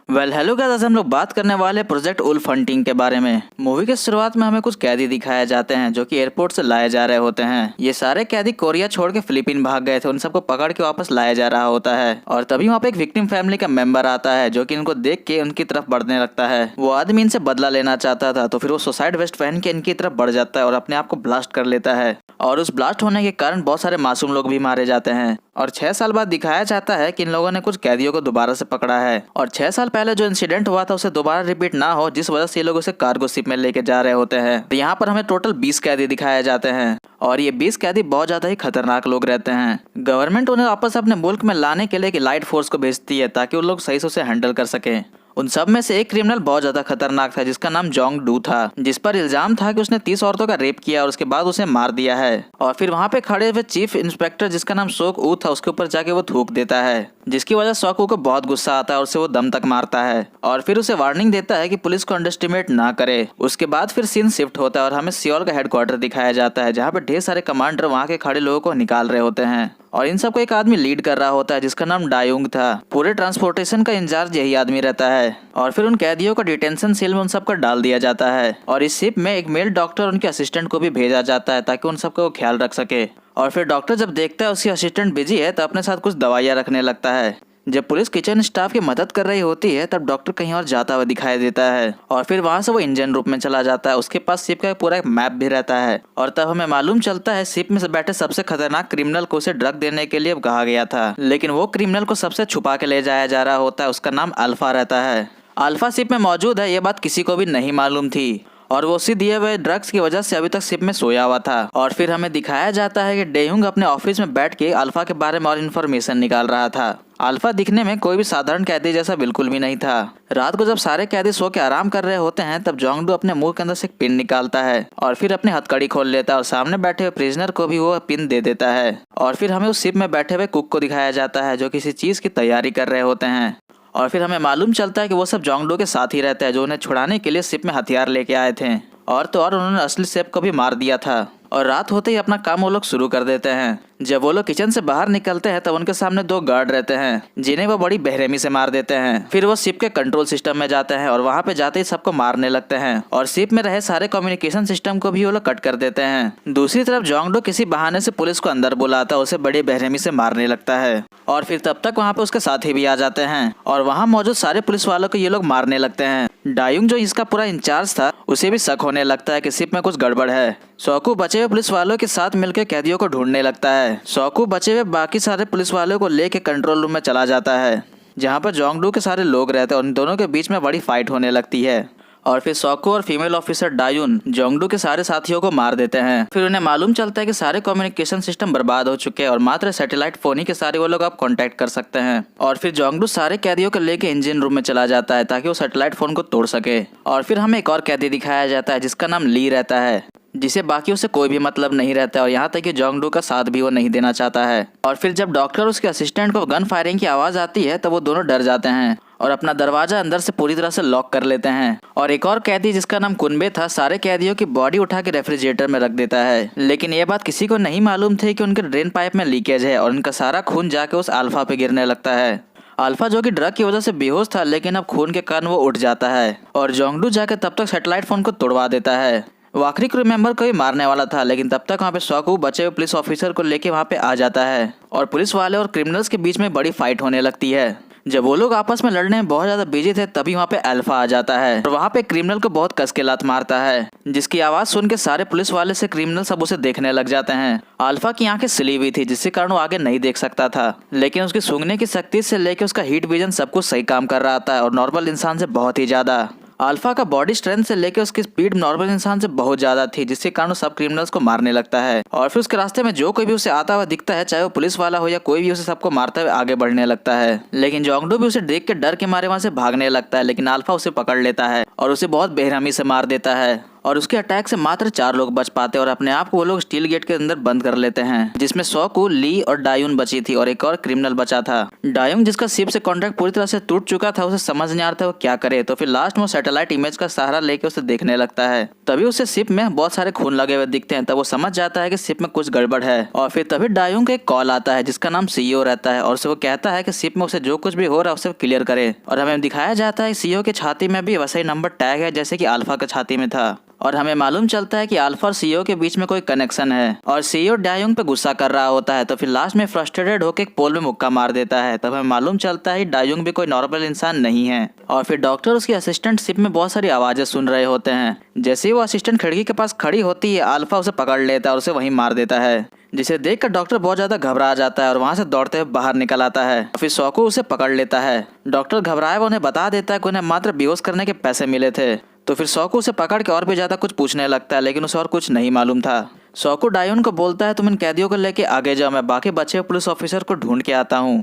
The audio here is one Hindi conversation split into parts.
हेलो गाइस, आज हम लोग बात करने वाले प्रोजेक्ट उल्फ हंटिंग के बारे में। मूवी के शुरुआत में हमें कुछ कैदी दिखाए जाते हैं जो कि एयरपोर्ट से लाए जा रहे होते हैं। ये सारे कैदी कोरिया छोड़ के फिलीपीन भाग गए थे, उन सबको पकड़ के वापस लाया जा रहा होता है। और तभी वहाँ पे एक विक्टिम फैमिली का मेंबर आता है जो कि इनको देख के उनकी तरफ बढ़ने लगता है। वो आदमी इनसे बदला लेना चाहता था, तो फिर वो सुसाइड वेस्ट पहन के इनकी तरफ बढ़ जाता है और अपने आप को ब्लास्ट कर लेता है। और उस ब्लास्ट होने के कारण बहुत सारे मासूम लोग भी मारे जाते हैं। और 6 साल बाद दिखाया जाता है कि इन लोगों ने कुछ कैदियों को दोबारा से पकड़ा है। और 6 साल पहले जो इंसिडेंट हुआ था उसे दोबारा रिपीट ना हो, जिस वजह से ये लोग उसे कार्गो शिप में लेके जा रहे होते हैं। तो यहाँ पर हमें टोटल 20 कैदी दिखाए जाते हैं और ये 20 कैदी बहुत ज्यादा ही खतरनाक लोग रहते हैं। गवर्नमेंट उन्हें वापस अपने मुल्क में लाने के लिए एक लाइट फोर्स को भेजती है ताकि वो लोग सही से उसे हैंडल कर सके। उन सब में से एक क्रिमिनल बहुत ज्यादा खतरनाक था जिसका नाम जोंग डू था, जिस पर इल्जाम था कि उसने 30 औरतों का रेप किया और उसके बाद उसे मार दिया है। और फिर वहाँ पे खड़े हुए चीफ इंस्पेक्टर जिसका नाम सोक ऊ था, उसके ऊपर जाके वो थूक देता है, जिसकी वजह से सोक ऊ को बहुत गुस्सा आता है और उसे वो दम तक मारता है। और फिर उसे वार्निंग देता है कि पुलिस को अंडरएस्टिमेट ना करे। उसके बाद फिर सीन शिफ्ट होता है और हमें सियोल का हेडक्वार्टर दिखाया जाता है, जहाँ पे ढेर सारे कमांडर वहाँ के खड़े लोगों को निकाल रहे होते हैं। और इन सबको एक आदमी लीड कर रहा होता है जिसका नाम डायुंग था। पूरे ट्रांसपोर्टेशन का इंचार्ज यही आदमी रहता है। और फिर उन कैदियों को डिटेंशन सेल में उन सबको डाल दिया जाता है और इस शिप में एक मेल डॉक्टर उनके असिस्टेंट को भी भेजा जाता है ताकि उन सबका ख्याल रख सके। और फिर डॉक्टर जब देखता है उसकी असिस्टेंट बिजी है तो अपने साथ कुछ दवाइयाँ रखने लगता है। जब पुलिस किचन स्टाफ की मदद कर रही होती है तब डॉक्टर कहीं और जाता हुआ दिखाई देता है और फिर वहां से वो इंजन रूम में चला जाता है। उसके पास शिप का पूरा एक मैप भी रहता है और तब हमें मालूम चलता है शिप में से बैठे सबसे खतरनाक क्रिमिनल को उसे ड्रग देने के लिए कहा गया था, लेकिन वो क्रिमिनल को सबसे छुपा के ले जाया जा रहा होता है। उसका नाम अल्फा रहता है। अल्फा शिप में मौजूद है, ये बात किसी को भी नहीं मालूम थी और वो उसी दिए हुए ड्रग्स की वजह से अभी तक शिप में सोया हुआ था। और फिर हमें दिखाया जाता है कि डेयुंग अपने ऑफिस में बैठ के अल्फा के बारे में और इन्फॉर्मेशन निकाल रहा था। अल्फा दिखने में कोई भी साधारण कैदी जैसा बिल्कुल भी नहीं था। रात को जब सारे कैदी सो के आराम कर रहे होते हैं तब जोंगडू अपने मुंह के अंदर से एक पिन निकालता है और फिर अपनी हथकड़ी खोल लेता है और सामने बैठे हुए प्रिजनर को भी वो पिन दे देता है। और फिर हमें उस शिप में बैठे हुए कुक को दिखाया जाता है जो किसी चीज की तैयारी कर रहे होते हैं। और फिर हमें मालूम चलता है कि वो सब जोंगडू के साथ ही रहते हैं जो उन्हें छुड़ाने के लिए शिप में हथियार लेके आए थे। और तो और उन्होंने असली शेफ को भी मार दिया था। और रात होते ही अपना काम वो लोग शुरू कर देते हैं। जब वो लोग किचन से बाहर निकलते हैं तब उनके सामने 2 गार्ड रहते हैं जिन्हें वो बड़ी बेरहमी से मार देते हैं। फिर वो शिप के कंट्रोल सिस्टम में जाते हैं और वहाँ पे जाते ही सबको मारने लगते हैं और शिप में रहे सारे कम्युनिकेशन सिस्टम को भी वो लोग कट कर देते हैं। दूसरी तरफ जोंगडू किसी बहाने से पुलिस को अंदर बुलाता है, उसे बड़ी बेरहमी से मारने लगता है। और फिर तब तक वहाँ पे उसके साथी भी आ जाते हैं और वहाँ मौजूद सारे पुलिस वालों को ये लोग मारने लगते हैं। डायुंग जो इसका पूरा इंचार्ज था उसे भी शक होने लगता है कि शिप में कुछ गड़बड़ है। सोकू बचे हुए पुलिस वालों के साथ मिलकर कैदियों को ढूंढने लगता है। सोकू बचे हुए बाकी सारे पुलिस वालों को लेके कंट्रोल रूम में चला जाता है जहाँ पर जोंगडू के सारे लोग रहते हैं और इन दोनों के बीच में बड़ी फाइट होने लगती है। और फिर सोकू और फीमेल ऑफिसर डायुन जोंगडू के सारे साथियों को मार देते हैं। फिर उन्हें मालूम चलता है कि सारे कम्युनिकेशन सिस्टम बर्बाद हो चुके हैं और मात्र सैटेलाइट फोन ही के सारे वो लोग अब कांटेक्ट कर सकते हैं। और फिर जोंगडू सारे कैदियों को लेके इंजन रूम में चला जाता है ताकि वो सैटेलाइट फोन को तोड़ सके। और फिर हमें एक और कैदी दिखाया जाता है जिसका नाम ली रहता है, जिसे बाकियों से कोई भी मतलब नहीं रहता है और यहाँ तक कि जोंगडू का साथ भी वो नहीं देना चाहता है। और फिर जब डॉक्टर और उसके असिस्टेंट को गन फायरिंग की आवाज आती है तब वो दोनों डर जाते हैं और अपना दरवाजा अंदर से पूरी तरह से लॉक कर लेते हैं। और एक और कैदी जिसका नाम कुनबे था सारे कैदियों की बॉडी उठा के रेफ्रिजरेटर में रख देता है, लेकिन ये बात किसी को नहीं मालूम थी कि उनके ड्रेन पाइप में लीकेज है और उनका सारा खून जाके उस अल्फा पे गिरने लगता है। अल्फा जो कि ड्रग की वजह से बेहोश था लेकिन अब खून के कारण वो उठ जाता है और जोंगडू जाके तब तक सैटेलाइट फोन को तोड़वा देता है। वो आखिरी क्रू मेंबर को भी मारने वाला था, लेकिन तब तक वहाँ पे सोकू बचे हुए पुलिस ऑफिसर को लेके वहाँ पे आ जाता है और पुलिस वाले और क्रिमिनल्स के बीच में बड़ी फाइट होने लगती है। जब वो लोग आपस में लड़ने में बहुत ज्यादा बिजी थे तभी वहाँ पे अल्फा आ जाता है और वहाँ पे क्रिमिनल को बहुत कस के लात मारता है, जिसकी आवाज सुन के सारे पुलिस वाले से क्रिमिनल सब उसे देखने लग जाते हैं। अल्फा की आंखें सिली हुई थी जिसके कारण वो आगे नहीं देख सकता था, लेकिन उसकी सूंघने की शक्ति से लेकर उसका हीट विजन सब कुछ सही काम कर रहा था और नॉर्मल इंसान से बहुत ही ज्यादा। अल्फा का बॉडी स्ट्रेंथ से लेकर उसकी स्पीड नॉर्मल इंसान से बहुत ज्यादा थी, जिसके कारण सब क्रिमिनल्स को मारने लगता है। और फिर उसके रास्ते में जो कोई भी उसे आता हुआ दिखता है, चाहे वो पुलिस वाला हो या कोई भी, उसे सबको मारते हुए आगे बढ़ने लगता है। लेकिन जोंगडू भी उसे देख के डर के मारे वहां से भागने लगता है, लेकिन अल्फा उसे पकड़ लेता है और उसे बहुत बेरहमी से मार देता है। और उसके अटैक से मात्र 4 लोग बच पाते और अपने आप को वो लोग स्टील गेट के अंदर बंद कर लेते हैं, जिसमें सोकू, ली और डायुन बची थी और एक और क्रिमिनल बचा था। डायुन जिसका शिप से कॉन्ट्रैक्ट पूरी तरह से टूट चुका था, उसे समझ नहीं आ रहा था वो क्या करे, तो फिर लास्ट में वो सैटेलाइट इमेज का सहारा लेके उसे देखने लगता है। तभी उसे शिप में बहुत सारे खून लगे हुए दिखते हैं, तब वो समझ जाता है कि शिप में कुछ गड़बड़ है। और फिर तभी डायुन का एक कॉल आता है जिसका नाम सीईओ रहता है और उसे वो कहता है कि शिप में उसे जो कुछ भी हो रहा है उसे क्लियर करे। और हमें दिखाया जाता है सीईओ के छाती में भी वैसा ही नंबर टैग है जैसे कि अल्फा के छाती में था। और हमें मालूम चलता है कि अल्फा और सीईओ के बीच में कोई कनेक्शन है और सीईओ डायुंग पे गुस्सा कर रहा होता है, तो फिर लास्ट में फ्रस्ट्रेटेड होकर एक पोल में मुक्का मार देता है। तब हमें मालूम चलता है डायुंग भी कोई नॉर्मल इंसान नहीं है। और फिर डॉक्टर उसके असिस्टेंट शिप में बहुत सारी आवाजें सुन रहे होते हैं। जैसे ही वो असिस्टेंट खिड़की के पास खड़ी होती है, अल्फा उसे पकड़ लेता है और उसे वहीं मार देता है, जिसे देखकर डॉक्टर बहुत ज्यादा घबरा जाता है और वहां से दौड़ते हुए बाहर निकल आता है। फिर सोकू उसे पकड़ लेता है। डॉक्टर घबराए उन्हें बता देता है कि उन्हें मात्र बेहोश करने के पैसे मिले थे। तो फिर सोकू उसे पकड़ के और भी ज्यादा कुछ पूछने लगता है, लेकिन उसे और कुछ नहीं मालूम था। सोकू डायुन को बोलता है तुम इन कैदियों को लेके आगे जाओ, मैं बाकी बचे पुलिस ऑफिसर को ढूंढ के आता हूँ।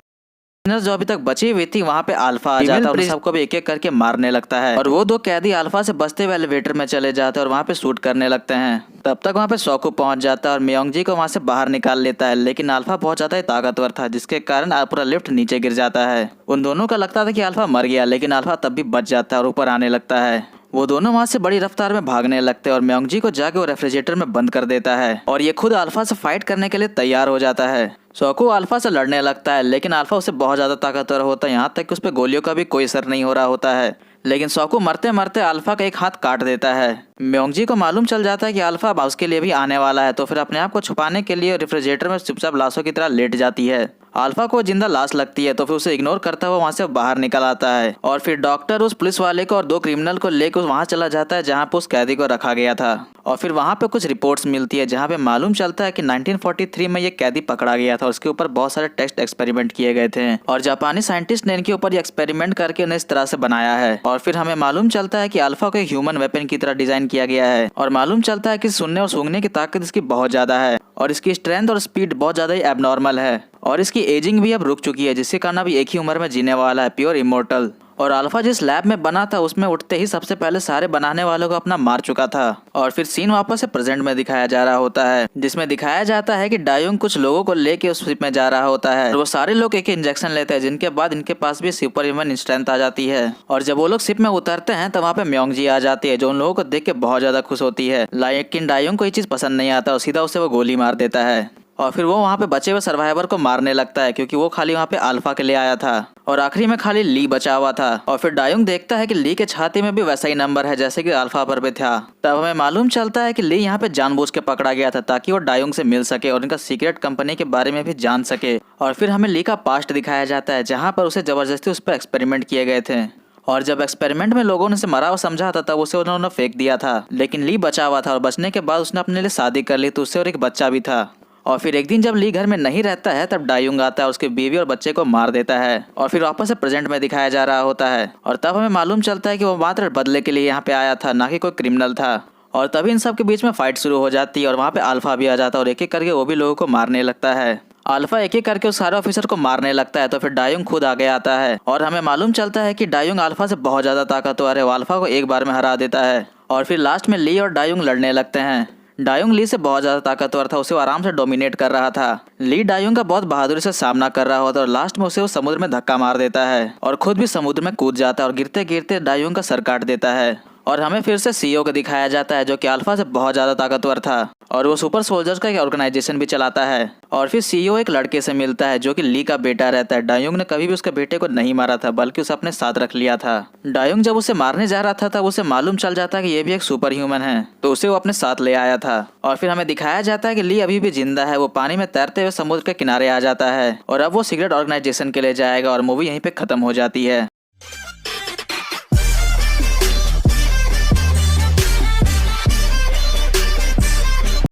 जो अभी तक बची हुई थी वहाँ पे अल्फा आ जाता है और सबको भी एक एक करके मारने लगता है और वो 2 कैदी अल्फा से बचते हुए एलिवेटर में चले जाते हैं और वहाँ पे शूट करने लगते हैं। तब तक वहाँ पे सोकू पहुंच जाता है और मियोंगजी को वहाँ से बाहर निकाल लेता है, लेकिन अल्फा बहुत ज्यादा ताकतवर था जिसके कारण पूरा लिफ्ट नीचे गिर जाता है। उन दोनों का लगता था कि अल्फा मर गया, लेकिन अल्फा तब भी बच जाता है और ऊपर आने लगता है। वो दोनों वहाँ से बड़ी रफ्तार में भागने लगते हैं और मियोंगजी को जाके वो रेफ्रिजरेटर में बंद कर देता है और ये खुद अल्फा से फाइट करने के लिए तैयार हो जाता है। सोकू अल्फा से लड़ने लगता है, लेकिन अल्फा उससे बहुत ज्यादा ताकतवर होता है, यहाँ तक कि उस पर गोलियों का भी कोई असर नहीं हो रहा होता है। लेकिन सोकू मरते मरते अल्फा का एक हाथ काट देता है। मियोंगजी को मालूम चल जाता है कि अल्फा अब उसके लिए भी आने वाला है, तो फिर अपने आप को छुपाने के लिए रेफ्रिजरेटर में चुपचाप लाशों की तरह लेट जाती है। अल्फा को जिंदा लाश लगती है, तो फिर उसे इग्नोर करता हुआ वहाँ से बाहर निकल आता है और फिर डॉक्टर उस पुलिस वाले को और 2 क्रिमिनल को लेकर वहाँ चला जाता है जहाँ पे उस कैदी को रखा गया था। और फिर वहाँ पे कुछ रिपोर्ट्स मिलती है जहाँ पे मालूम चलता है कि 1943 में ये कैदी पकड़ा गया था और उसके ऊपर बहुत सारे टेस्ट एक्सपेरिमेंट किए गए थे और जापानी साइंटिस्ट ने इनके ऊपर ये एक्सपेरिमेंट करके उन्हें इस तरह से बनाया है। और फिर हमें मालूम चलता है कि अल्फा को एक ह्यूमन वेपन की तरह डिजाइन किया गया है और मालूम चलता है कि सुनने और सूंघने की ताकत इसकी बहुत ज्यादा है और इसकी स्ट्रेंथ और स्पीड बहुत ज्यादा ही एबनॉर्मल है और इसकी एजिंग भी अब रुक चुकी है, जिसके कारण अभी एक ही उम्र में जीने वाला है, प्योर इमोर्टल। और अल्फा जिस लैब में बना था उसमें उठते ही सबसे पहले सारे बनाने वालों को अपना मार चुका था। और फिर सीन वापस से प्रेजेंट में दिखाया जा रहा होता है, जिसमें दिखाया जाता है कि डायुंग कुछ लोगों को लेके उस शिप में जा रहा होता है और वो सारे लोग एक इंजेक्शन लेते हैं, जिनके बाद इनके पास भी सुपर ह्यूमन स्ट्रेंथ आ जाती है। और जब वो लोग शिप में उतरते हैं तो वहाँ पे मियोंगजी आ जाती है, जो उन लोगों को देख के बहुत ज्यादा खुश होती है, लेकिन डायुंग को ये चीज पसंद नहीं आता और सीधा उसे वो गोली मार देता है। और फिर वो वहाँ पे बचे हुए सर्वाइवर को मारने लगता है, क्योंकि वो खाली वहाँ पे अल्फा के लिए आया था और आखिरी में खाली ली बचा हुआ था। और फिर डायुंग देखता है कि ली के छाती में भी वैसा ही नंबर है जैसे कि अल्फा पर भी था। तब हमें मालूम चलता है कि ली यहाँ पे जानबूझ के पकड़ा गया था ताकि वो डायुंग से मिल सके और उनका सीक्रेट कंपनी के बारे में भी जान सके। और फिर हमें ली का पास्ट दिखाया जाता है जहाँ पर उसे जबरदस्ती उस पर एक्सपेरिमेंट किए गए थे और जब एक्सपेरिमेंट में लोगों ने उसे मरा हुआ समझा था तब उसे उन्होंने फेंक दिया था, लेकिन ली बचा हुआ था और बचने के बाद उसने अपने लिए शादी कर ली, तो उससे और एक बच्चा भी था। और फिर एक दिन जब ली घर में नहीं रहता है तब डायुंग आता है और उसके बीवी और बच्चे को मार देता है और फिर वापस से प्रेजेंट में दिखाया जा रहा होता है। और तब हमें मालूम चलता है कि वो मात्र बदले के लिए यहाँ पे आया था, ना कि कोई क्रिमिनल था। और तभी इन सब के बीच में फाइट शुरू हो जाती है और वहाँ पे अल्फा भी आ जाता है और एक एक करके वो भी लोगों को मारने लगता है। अल्फा एक एक करके उस सारे ऑफिसर को मारने लगता है, तो फिर डायुंग खुद आगे आता है और हमें मालूम चलता है कि डायुंग अल्फा से बहुत ज्यादा ताकतवर है, वो अल्फा को एक बार में हरा देता है। और फिर लास्ट में ली और डायुंग लड़ने लगते हैं। डायुंग ली से बहुत ज्यादा ताकतवर था, उसे वो आराम से डोमिनेट कर रहा था। ली डायुंग का बहुत बहादुरी से सामना कर रहा होता है और लास्ट में उसे वो समुद्र में धक्का मार देता है और खुद भी समुद्र में कूद जाता है और गिरते गिरते डायुंग का सर काट देता है। और हमें फिर से सीईओ को दिखाया जाता है जो कि अल्फा से बहुत ज्यादा ताकतवर था और वो सुपर सोल्जर्स का एक ऑर्गेनाइजेशन भी चलाता है। और फिर सीईओ एक लड़के से मिलता है जो कि ली का बेटा रहता है। डायुंग ने कभी भी उसके बेटे को नहीं मारा था, बल्कि उसे अपने साथ रख लिया था। डायुंग जब उसे मारने जा रहा था तब उसे मालूम चल जाता है कि ये भी एक सुपर ह्यूमन है, तो उसे वो अपने साथ ले आया था। और फिर हमें दिखाया जाता है कि ली अभी भी जिंदा है, वो पानी में तैरते हुए समुद्र के किनारे आ जाता है और अब वो सीक्रेट ऑर्गेनाइजेशन के लिए जाएगा और मूवी यहीं पे खत्म हो जाती है।